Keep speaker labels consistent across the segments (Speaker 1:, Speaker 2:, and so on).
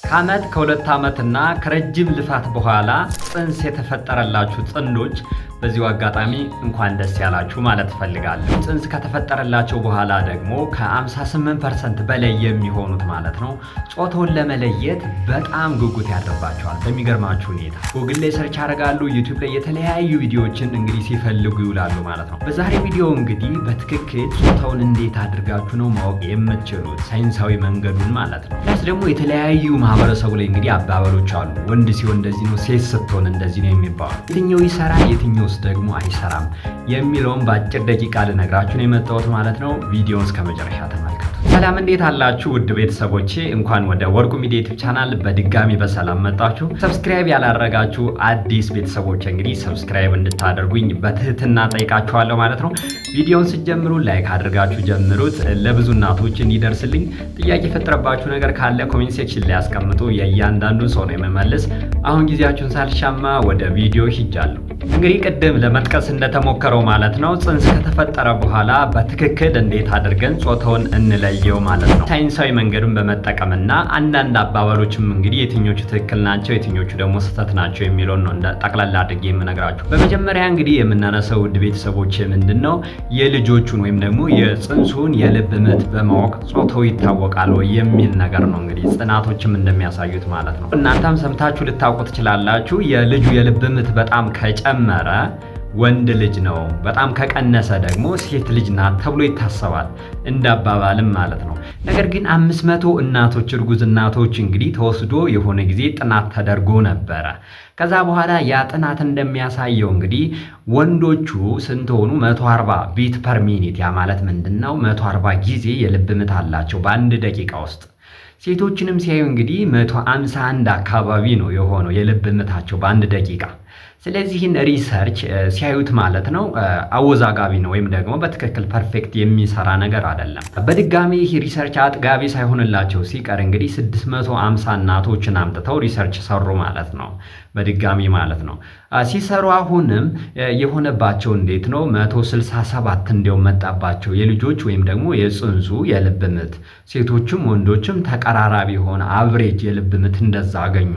Speaker 1: ከአመት ከሁለት ዓመትና ከረጅም ልፋት በኋላ ጽንስ የተፈጠረላችሁ ጥንዶች በዚሁ አጋጣሚ እንኳን ደስ ያላችሁ ማለት እፈልጋለሁ። ጽንስ ከተፈጠረላቸው በኋላ ደግሞ ከ58% በላይ የሚሆኑት ማለት ነው ጾታውን ለመለየት በጣም ጉጉት ያድርባቸዋል። በሚገርማችሁ ሁኔታ ጉግል ላይ ሰርች ያደርጋሉ፣ ዩቲዩብ ላይ የተለያዩ ቪዲዮዎችን እንግዲህ ሲፈልጉ ይውላሉ ማለት ነው። በዛሬ ቪዲዮ እንግዲህ በትክክል ጾታውን እንዴት አድርጋችሁ ነው ማወቅ የምትችሉት ሳይንሳዊ መንገዱን ማለት ነው። ፕላስ ደግሞ የተለያዩ ማህበረሰቡ ላይ እንግዲህ አባባሎች አሉ። ወንድ ሲሆን እንደዚህ ነው፣ ሴት ስትሆን እንደዚህ ነው የሚባሉ የትኛው ይሰራል የትኛው ደግሞ አይሰራም የሚለውን በአጭር ደቂቃ ልነግራችሁ ነው የመጣሁት ማለት ነው። ቪዲዮውን እስከ መጨረሻ ተመልከቱ። ሰላም እንዴት አላችሁ ውድ ቤተሰቦቼ? እንኳን ወደ ወርቁ ሚዲያ ዩቲዩብ ቻናል በድጋሚ በሰላም መጣችሁ። ሰብስክራይብ ያላደረጋችሁ አዲስ ቤተሰቦች እንግዲህ ሰብስክራይብ እንድታደርጉኝ በትህትና ጠይቃችኋለሁ ማለት ነው። ቪዲዮውን ስትጀምሩ ላይክ አድርጋችሁ ጀምሩት፣ ለብዙ እናቶች እንዲደርስልኝ። ጥያቄ የፈጠረባችሁ ነገር ካለ ኮሜንት ሴክሽን ላይ ያስቀምጡ፣ የእያንዳንዱ ሰው ነው የምመልስ። አሁን ጊዜያችሁን ሳልሻማ ወደ ቪዲዮ ሂጃለሁ። እንግዲህ ቅድም ለመጥቀስ እንደተሞከረው ማለት ነው ጽንስ ከተፈጠረ በኋላ በትክክል እንዴት አድርገን ጾታውን እንለየው ማለት ነው። ሳይንሳዊ መንገዱን በመጠቀምና አንዳንድ አባባሎችም እንግዲህ የትኞቹ ትክክል ናቸው የትኞቹ ደግሞ ስህተት ናቸው የሚለውን ነው ጠቅላላ አድርጌ የምነግራችሁ። በመጀመሪያ እንግዲህ የምናነሳው ውድ ቤተሰቦች ምንድነው የልጆቹን ወይም ደግሞ የጽንሱን የልብ ምት በማወቅ ጾታው ይታወቃል ወይ የሚል ነገር ነው እንግዲህ ጥናቶችም እንደሚያሳዩት ማለት ነው። እናንተም ሰምታችሁ ልታውቁ ትችላላችሁ። የልጁ የልብ ምት በጣም ከጨመረ ወንድ ልጅ ነው፣ በጣም ከቀነሰ ደግሞ ሴት ልጅ ናት ተብሎ ይታሰባል እንደ አባባልም ማለት ነው። ነገር ግን 500 እናቶች እርጉዝ እናቶች እንግዲህ ተወስዶ የሆነ ጊዜ ጥናት ተደርጎ ነበረ። ከዛ በኋላ ያ ጥናት እንደሚያሳየው እንግዲህ ወንዶቹ ስንት ሆኑ? 140 ቢት ፐር ሚኒት። ያ ማለት ምንድነው? 140 ጊዜ የልብ ምት አላቸው በአንድ ደቂቃ ውስጥ። ሴቶችንም ሲያዩ እንግዲህ 151 አካባቢ ነው የሆነው የልብ ምታቸው በአንድ ደቂቃ። ስለዚህን ሪሰርች ሲያዩት ማለት ነው አወዛጋቢ ነው፣ ወይም ደግሞ በትክክል ፐርፌክት የሚሰራ ነገር አይደለም። በድጋሚ ይህ ሪሰርች አጥጋቢ ሳይሆንላቸው ሲቀር እንግዲህ 650 እናቶችን አምጥተው ሪሰርች ሰሩ ማለት ነው። በድጋሚ ማለት ነው ሲሰሩ አሁንም የሆነባቸው እንዴት ነው 167 እንዲያውም መጣባቸው የልጆች ወይም ደግሞ የጽንሱ የልብ ምት። ሴቶችም ወንዶችም ተቀራራቢ የሆነ አቨሬጅ የልብ ምት እንደዛ አገኙ።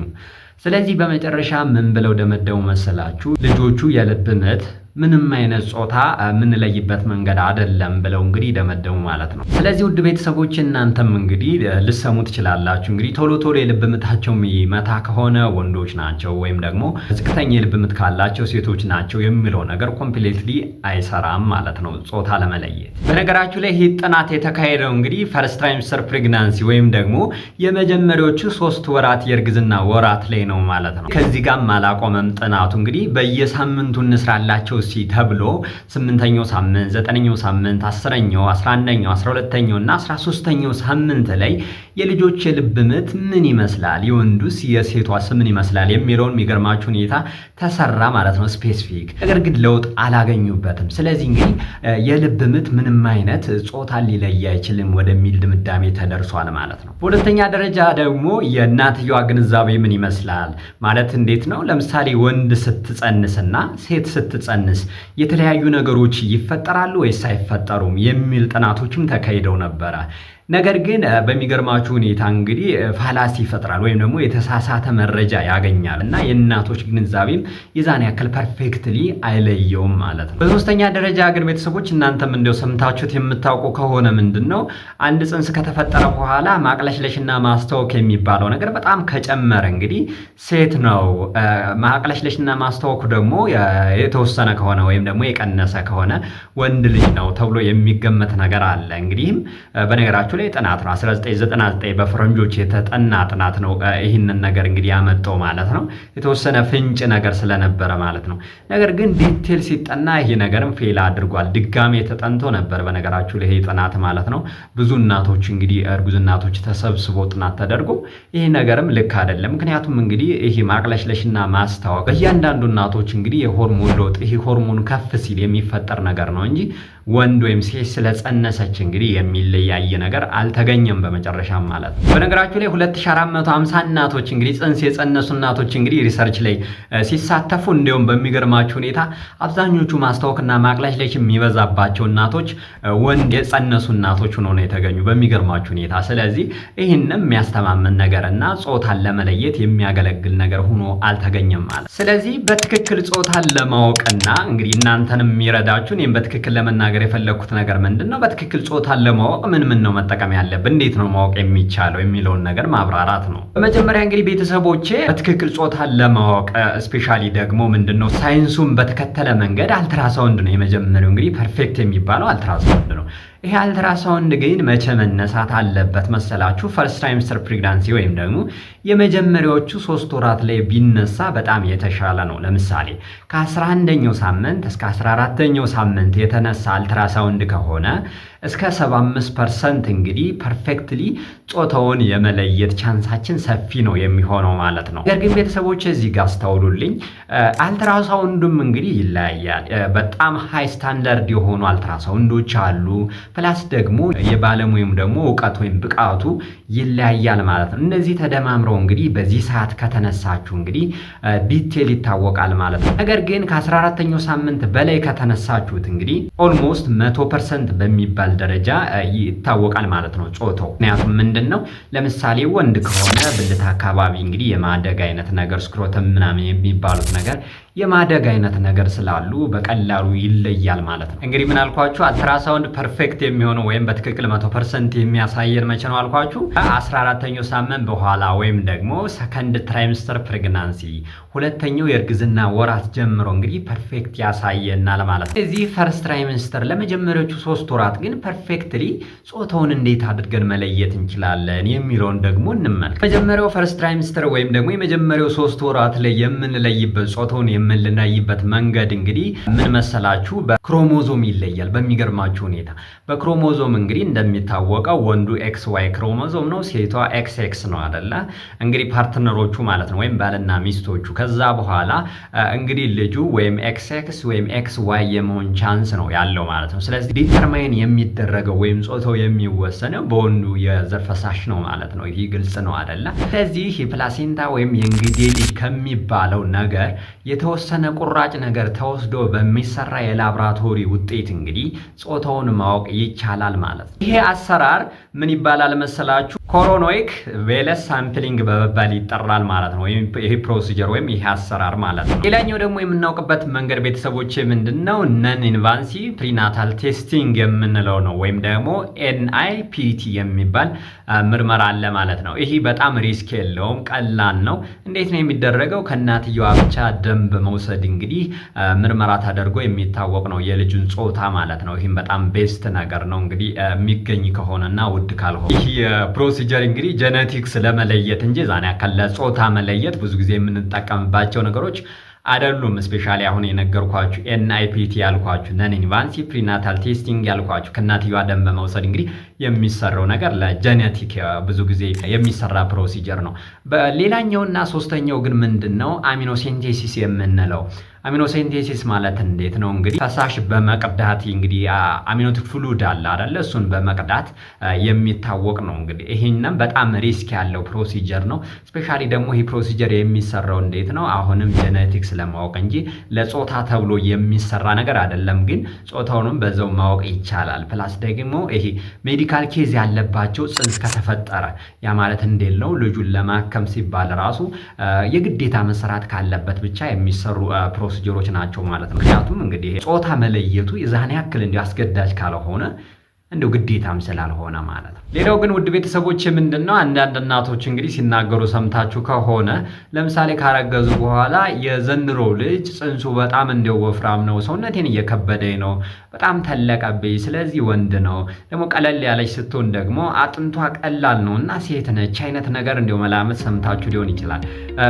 Speaker 1: ስለዚህ በመጨረሻ ምን ብለው ደመደሙ መሰላችሁ? ልጆቹ የልብ ምት ምንም አይነት ጾታ የምንለይበት መንገድ አይደለም ብለው እንግዲህ ደመደሙ ማለት ነው። ስለዚህ ውድ ቤተሰቦች እናንተም እንግዲህ ልሰሙ ትችላላችሁ። እንግዲህ ቶሎ ቶሎ የልብ ምታቸው የሚመታ ከሆነ ወንዶች ናቸው፣ ወይም ደግሞ ዝቅተኛ የልብ ምት ካላቸው ሴቶች ናቸው የሚለው ነገር ኮምፕሊትሊ አይሰራም ማለት ነው ጾታ ለመለየት። በነገራችሁ ላይ ይህ ጥናት የተካሄደው እንግዲህ ፈርስት ትራይምስተር ፕሬግናንሲ ወይም ደግሞ የመጀመሪያዎቹ 3 ወራት የእርግዝና ወራት ላይ ነው ማለት ነው። ከዚህ ጋርም አላቆመም ጥናቱ። እንግዲህ በየሳምንቱ እንስራላቸው ተብሎ 8ኛው ሳምንት፣ 9ኛው ሳምንት፣ 10ኛው፣ 11ኛው፣ 12ኛው እና 13ኛው ሳምንት ላይ የልጆች የልብ ምት ምን ይመስላል፣ የወንዱስ የሴቷስ ምን ይመስላል የሚለውን የሚገርማችሁ ሁኔታ ተሰራ ማለት ነው ስፔሲፊክ። ነገር ግን ለውጥ አላገኙበትም። ስለዚህ እንግዲህ የልብ ምት ምንም አይነት ጾታ ሊለይ አይችልም ወደሚል ድምዳሜ ተደርሷል ማለት ነው። በሁለተኛ ደረጃ ደግሞ የእናትየዋ ግንዛቤ ምን ይመስላል ማለት እንዴት ነው? ለምሳሌ ወንድ ስትጸንስና ሴት ስትጸንስ የተለያዩ ነገሮች ይፈጠራሉ ወይስ አይፈጠሩም የሚል ጥናቶችም ተካሂደው ነበረ። ነገር ግን በሚገርማችሁ ሁኔታ እንግዲህ ፋላሲ ይፈጥራል ወይም ደግሞ የተሳሳተ መረጃ ያገኛል እና የእናቶች ግንዛቤም የዛን ያክል ፐርፌክትሊ አይለየውም ማለት ነው። በሶስተኛ ደረጃ ግን ቤተሰቦች እናንተም እንደው ሰምታችሁት የምታውቁ ከሆነ ምንድነው አንድ ጽንስ ከተፈጠረ በኋላ ማቅለሽለሽና ማስታወክ የሚባለው ነገር በጣም ከጨመረ እንግዲህ ሴት ነው። ማቅለሽለሽና ማስታወኩ ደግሞ የተወሰነ ከሆነ ወይም ደግሞ የቀነሰ ከሆነ ወንድ ልጅ ነው ተብሎ የሚገመት ነገር አለ። እንግዲህም በነገራችሁ ላይ ጥናት ነው 1999 በፈረንጆች የተጠና ጥናት ነው ይህንን ነገር እንግዲህ ያመጣው ማለት ነው። የተወሰነ ፍንጭ ነገር ስለነበረ ማለት ነው። ነገር ግን ዲቴል ሲጠና ይሄ ነገርም ፌል አድርጓል። ድጋሜ ተጠንቶ ነበር በነገራችሁ ላይ ይሄ ጥናት ማለት ነው። ብዙ እናቶች እንግዲህ እርጉዝ እናቶች ተሰብስበው ጥናት ተደርጎ ይሄ ነገርም ልክ አይደለም። ምክንያቱም እንግዲህ ይሄ ማቅለሽለሽና ማስታወክ በእያንዳንዱ እናቶች እንግዲህ የሆርሞን ለውጥ ይሄ ሆርሞን ከፍ ሲል የሚፈጠር ነገር ነው እንጂ ወንድ ወይም ሴት ስለጸነሰች እንግዲህ የሚለያየ ነገር ነገር አልተገኘም በመጨረሻም ማለት ነው። በነገራችሁ ላይ 2450 እናቶች እንግዲህ ጽንስ የጸነሱ እናቶች እንግዲህ ሪሰርች ላይ ሲሳተፉ እንዲሁም በሚገርማችሁ ሁኔታ አብዛኞቹ ማስታወክና ማቅለሽለሽ የሚበዛባቸው እናቶች ወንድ የጸነሱ እናቶች ሆነው ነው የተገኙ በሚገርማችሁ ሁኔታ። ስለዚህ ይህንም የሚያስተማምን ነገርና ጾታን ለመለየት የሚያገለግል ነገር ሆኖ አልተገኘም ማለት። ስለዚህ በትክክል ጾታን ለማወቅና እንግዲህ እናንተንም የሚረዳችሁ እኔም በትክክል ለመናገር የፈለኩት ነገር ምንድነው በትክክል ጾታን ለማወቅ ምን ነው መጠቀም ያለብን እንዴት ነው ማወቅ የሚቻለው የሚለውን ነገር ማብራራት ነው። በመጀመሪያ እንግዲህ ቤተሰቦቼ በትክክል ጾታን ለማወቅ ስፔሻሊ ደግሞ ምንድነው ሳይንሱን በተከተለ መንገድ አልትራሳውንድ ነው የመጀመሪያው እንግዲህ ፐርፌክት የሚባለው አልትራሳውንድ ነው። ይሄ አልትራሳውንድ ግን መቼ መነሳት አለበት መሰላችሁ? ፈርስት ትራይምስተር ፕሬግናንሲ ወይም ደግሞ የመጀመሪያዎቹ 3 ወራት ላይ ቢነሳ በጣም የተሻለ ነው። ለምሳሌ ከ11ኛው ሳምንት እስከ 14ኛው ሳምንት የተነሳ አልትራሳውንድ ከሆነ እስከ 75% እንግዲህ ፐርፌክትሊ ጾታውን የመለየት ቻንሳችን ሰፊ ነው የሚሆነው ማለት ነው። ነገር ግን ቤተሰቦች እዚህ ጋር አስተውሉልኝ፣ አልትራሳውንዱም እንግዲህ ይለያያል። በጣም ሃይ ስታንዳርድ የሆኑ አልትራሳውንዶች አሉ። ፕላስ ደግሞ የባለሙያም ደግሞ እውቀት ወይም ብቃቱ ይለያያል ማለት ነው። እነዚህ ተደማምረው እንግዲህ በዚህ ሰዓት ከተነሳችሁ እንግዲህ ዲቴል ይታወቃል ማለት ነው። ነገር ግን ከ14ኛው ሳምንት በላይ ከተነሳችሁት እንግዲህ ኦልሞስት 100% በሚባል ደረጃ ይታወቃል ማለት ነው ጾታው። ምክንያቱም ምንድነው ለምሳሌ ወንድ ከሆነ ብልት አካባቢ እንግዲህ የማደግ አይነት ነገር ስክሮተም ምናምን የሚባሉት ነገር የማደግ አይነት ነገር ስላሉ በቀላሉ ይለያል ማለት ነው። እንግዲህ ምን አልኳችሁ? አልትራሳውንድ ፐርፌክት የሚሆነው ወይም በትክክል 100% የሚያሳየን መቼ ነው አልኳችሁ? 14ኛው ሳምንት በኋላ ወይም ደግሞ ሰከንድ ትራይምስተር ፕሬግናንሲ ሁለተኛው የእርግዝና ወራት ጀምሮ እንግዲህ ፐርፌክት ያሳየናል ማለት ነው። እዚህ ፈርስት ትራይምስተር ለመጀመሪያዎቹ 3 ወራት ግን ፐርፌክትሊ ጾታውን እንዴት አድርገን መለየት እንችላለን የሚለውን ደግሞ እንመልከት። መጀመሪያው ፈርስት ትራይምስተር ወይም ደግሞ የመጀመሪያው 3 ወራት ላይ የምንለይበት ጾታውን የምንለይበት መንገድ እንግዲህ ምን መሰላችሁ? በክሮሞዞም ይለያል። በሚገርማችሁ ሁኔታ በክሮሞዞም እንግዲህ እንደሚታወቀው ወንዱ XY ክሮሞዞም ነው፣ ሴቷ XX ነው አይደለ? እንግዲህ ፓርትነሮቹ ማለት ነው ወይም ባልና ሚስቶቹ። ከዛ በኋላ እንግዲህ ልጁ ወይም XX ወይም XY የመሆን ቻንስ ነው ያለው ማለት ነው። ስለዚህ ዲተርማይን የሚደረገው ወይም ጾታው የሚወሰነው በወንዱ የዘር ፈሳሽ ነው ማለት ነው። ይህ ግልጽ ነው አይደለ? ስለዚህ የፕላሴንታ ወይም የእንግዴ ልጅ ከሚባለው ነገር የተወሰነ ቁራጭ ነገር ተወስዶ በሚሰራ የላብራቶሪ ውጤት እንግዲህ ጾታውን ማወቅ ይቻላል ማለት ነው። ይሄ አሰራር ምን ይባላል መሰላችሁ? ኮሮኖይክ ቬለስ ሳምፕሊንግ በመባል ይጠራል ማለት ነው። ይሄ ፕሮሲጀር ወይም ይሄ አሰራር ማለት ነው። ሌላኛው ደግሞ የምናውቅበት መንገድ ቤተሰቦች ምንድነው? ነን ኢንቫንሲ ፕሪናታል ቴስቲንግ የምንለው ነው ወይም ደግሞ NIPT የሚባል ምርመራ አለ ማለት ነው። ይሄ በጣም ሪስክ የለውም፣ ቀላል ነው። እንዴት ነው የሚደረገው? ከእናትየዋ ብቻ ደም በመውሰድ እንግዲህ ምርመራ ተደርጎ የሚታወቅ ነው የልጁን ጾታ ማለት ነው። ይህም በጣም ቤስት ነገር ነው እንግዲህ የሚገኝ ከሆነና ውድ ካልሆነ። ይህ ፕሮሲጀር እንግዲህ ጄኔቲክስ ለመለየት እንጂ ዛኔ ያክል ለጾታ መለየት ብዙ ጊዜ የምንጠቀምባቸው ነገሮች አይደሉም። ስፔሻሊ አሁን የነገርኳችሁ NIPT ያልኳችሁ ነን ኢንቫንሲ ፕሪናታል ቴስቲንግ ያልኳችሁ ከእናትየዋ ደም በመውሰድ እንግዲህ የሚሰራው ነገር ለጄኔቲክ ብዙ ጊዜ የሚሰራ ፕሮሲጀር ነው። በሌላኛውና ሶስተኛው ግን ምንድነው? አሚኖሴንቴሲስ የምንለው። አሚኖሴንቴሲስ ማለት እንዴት ነው? እንግዲህ ፈሳሽ በመቅዳት እንግዲህ አሚኖቲክ ፍሉድ አለ አይደለ? እሱን በመቅዳት የሚታወቅ ነው። እንግዲህ ይሄንም በጣም ሪስክ ያለው ፕሮሲጀር ነው። ስፔሻሊ ደግሞ ይሄ ፕሮሲጀር የሚሰራው እንዴት ነው? አሁንም ጄኔቲክስ ለማወቅ እንጂ ለጾታ ተብሎ የሚሰራ ነገር አይደለም። ግን ጾታውንም በዛው ማወቅ ይቻላል። ፕላስ ደግሞ ይሄ ሜዲካል ኬዝ ያለባቸው ጽንስ ከተፈጠረ ያ ማለት እንዴት ነው? ልጁን ለማከም ሲባል ራሱ የግዴታ መሰራት ካለበት ብቻ የሚሰሩ ፕሮሲጀሮች ናቸው ማለት ነው። ምክንያቱም እንግዲህ ጾታ መለየቱ የዛን ያክል እንዲያስገዳጅ ካልሆነ እንደው ግዴታም ስላልሆነ ማለት ነው። ሌላው ግን ውድ ቤተሰቦች ምንድነው አንዳንድ እናቶች እንግዲህ ሲናገሩ ሰምታችሁ ከሆነ ለምሳሌ ካረገዙ በኋላ የዘንድሮ ልጅ ጽንሱ በጣም እንደው ወፍራም ነው፣ ሰውነቴን እየከበደኝ ነው፣ በጣም ተለቀብኝ፣ ስለዚህ ወንድ ነው፣ ደግሞ ቀለል ያለች ስትሆን ደግሞ አጥንቷ ቀላል ነው እና ሴት ነች አይነት ነገር እንደው መላመት ሰምታችሁ ሊሆን ይችላል።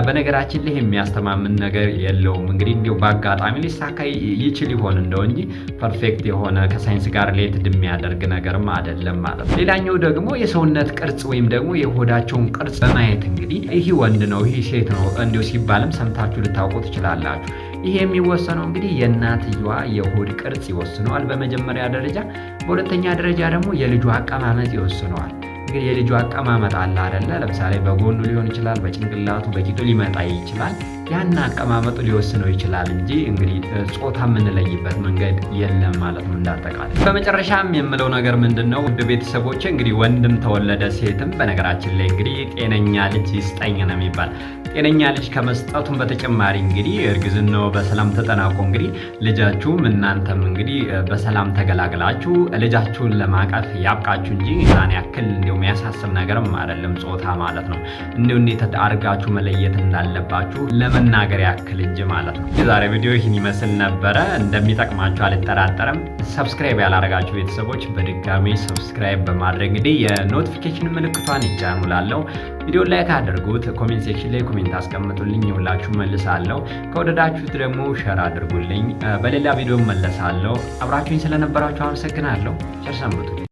Speaker 1: በነገራችን ላይ የሚያስተማምን ነገር የለውም። እንግዲህ እንደው በአጋጣሚ ሊሳካ ይችል ይሆን እንደው እንጂ ፐርፌክት የሆነ ከሳይንስ ጋር ሪሌትድ የሚያደርግ ነገርም አይደለም ማለት ነው። ሌላኛው ደግሞ የሰውነት ቅርጽ ወይም ደግሞ የሆዳቸውን ቅርጽ በማየት እንግዲህ ይህ ወንድ ነው ይህ ሴት ነው እንዲሁ ሲባልም ሰምታችሁ ልታውቁ ትችላላችሁ። ይሄ የሚወሰነው እንግዲህ የእናትየዋ የሆድ ቅርጽ ይወስነዋል በመጀመሪያ ደረጃ። በሁለተኛ ደረጃ ደግሞ የልጁ አቀማመጥ ይወስነዋል። እንግዲህ የልጁ አቀማመጥ አለ አይደለ? ለምሳሌ በጎኑ ሊሆን ይችላል፣ በጭንቅላቱ በቂጡ ሊመጣ ይችላል። ያን አቀማመጡ ሊወስነው ይችላል እንጂ እንግዲህ ጾታ የምንለይበት መንገድ የለም ማለት ነው እንዳጠቃላይ። በመጨረሻም የምለው ነገር ምንድነው ውድ ቤተሰቦቼ፣ እንግዲህ ወንድም ተወለደ ሴትም በነገራችን ላይ እንግዲህ ጤነኛ ልጅ ይስጠኝ ነው የሚባል። ጤነኛ ልጅ ከመስጠቱም በተጨማሪ እንግዲህ እርግዝናው በሰላም ተጠናቆ እንግዲህ ልጃችሁም እናንተም እንግዲህ በሰላም ተገላግላችሁ ልጃችሁን ለማቀፍ ያብቃችሁ እንጂ ዛን ያክል እንደው የሚያሳስብ ነገርም አይደለም ጾታ ማለት ነው። እንደው እንዴት አድርጋችሁ መለየት እንዳለባችሁ ለመናገር ያክል እንጂ ማለት ነው። የዛሬ ቪዲዮ ይህን ይመስል ነበረ። እንደሚጠቅማችሁ አልጠራጠርም። ሰብስክራይብ ያላረጋችሁ ቤተሰቦች በድጋሚ ሰብስክራይብ በማድረግ እንግዲህ የኖቲፊኬሽን ምልክቷን ይጫኑላለው። ቪዲዮ ላይክ አድርጉት። ኮሜንት ሴክሽን ላይ ኮሜንት አስቀምጡልኝ፣ ሁላችሁ መልሳለሁ። ከወደዳችሁት ደግሞ ሼር አድርጉልኝ። በሌላ ቪዲዮ መለሳለሁ። አብራችሁኝ ስለነበራችሁ አመሰግናለሁ። ቸር ሰንብቱ።